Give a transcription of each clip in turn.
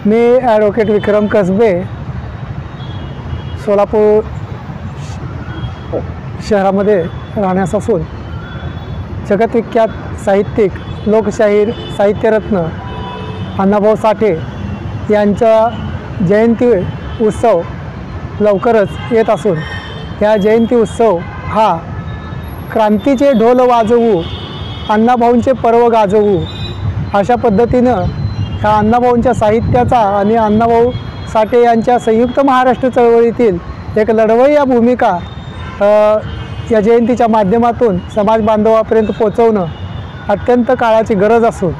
मी advocate विक्रम कसबे सोलापूर शहरामध्ये राहण्यास असून जगतविख्यात साहित्यिक लोकशाहीर साहित्यरत्न अण्णाभाऊ साठे यांचा जयंती उत्सव लवकरच येत असून या जयंती उत्सव हा क्रांतीचे ढोल वाजवू अण्णाभाऊंचे पर्व गाजवू अशा पद्धतीनं ह्या अण्णाभाऊंच्या साहित्याचा आणि अण्णाभाऊ साठे यांच्या संयुक्त महाराष्ट्र चळवळीतील एक लढवय्या भूमिका या जयंतीच्या माध्यमातून समाज बांधवापर्यंत पोहोचवणं अत्यंत काळाची गरज असून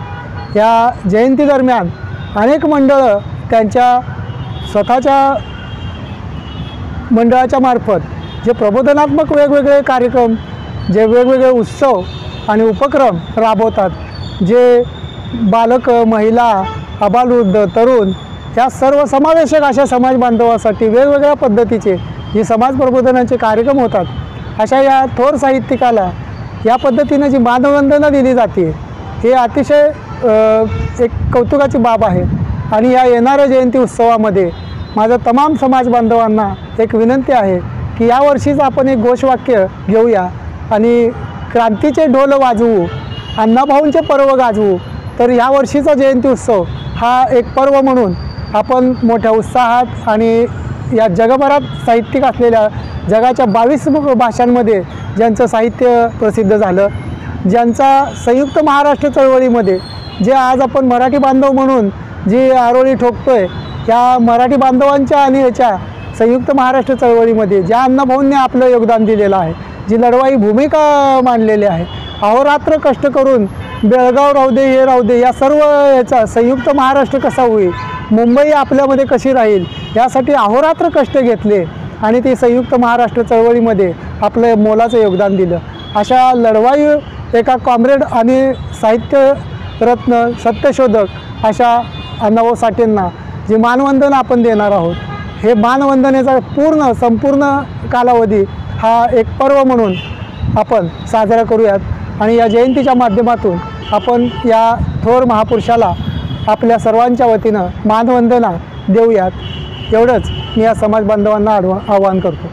या जयंती दरम्यान अनेक मंडळं त्यांच्या स्वतःच्या मंडळाच्या मार्फत जे प्रबोधनात्मक वेगवेगळे कार्यक्रम जे वेगवेगळे उत्सव आणि उपक्रम राबवतात जे बालक महिला आबालवृद्ध तरुण या सर्व समावेशक अशा समाज बांधवासाठी वेगवेगळ्या पद्धतीचे जे समाज प्रबोधनाचे कार्यक्रम होतात अशा या थोर साहित्यिकाला या पद्धतीने जी मानवंदना दिली जाते हे अतिशय एक कौतुकाची बाब आहे। आणि या येणाऱ्या जयंती उत्सवामध्ये माझं तमाम समाज बांधवांना एक विनंती आहे की यावर्षीच आपण एक घोषवाक्य घेऊया आणि क्रांतीचे ढोल वाजवू अण्णाभाऊंचे पर्व गाजवू। तर यावर्षीचा जयंती उत्सव हा एक पर्व म्हणून आपण मोठ्या उत्साहात आणि या जगभरात साहित्यिक असलेल्या जगाच्या 22 भाषांमध्ये ज्यांचं साहित्य प्रसिद्ध झालं, ज्यांचा संयुक्त महाराष्ट्र चळवळीमध्ये जे आज आपण मराठी बांधव म्हणून जी आरोळी ठोकतोय या मराठी बांधवांच्या आणि याच्या संयुक्त महाराष्ट्र चळवळीमध्ये ज्या अण्णाभाऊंनी आपलं योगदान दिलेलं आहे, जी लढवाई भूमिका मांडलेली आहे, अहोरात्र कष्ट करून बेळगाव राहू दे हे राहू दे या सर्व याचा संयुक्त महाराष्ट्र कसा होईल, मुंबई आपल्यामध्ये कशी राहील यासाठी अहोरात्र कष्ट घेतले आणि ते संयुक्त महाराष्ट्र चळवळीमध्ये आपलं मोलाचं योगदान दिलं। अशा लढवाई एका कॉम्रेड आणि साहित्यरत्न सत्यशोधक अशा अण्णाभाऊ साठेंना जी मानवंदन आपण देणार आहोत हे मानवंदनेचा संपूर्ण कालावधी हा एक पर्व म्हणून आपण साजरा करूयात आणि या जयंतीच्या माध्यमातून आपण या थोर महापुरुषाला आपल्या सर्वांच्या वतीनं मानवंदना देऊयात एवढंच मी या समाज बांधवांना आवाहन करतो।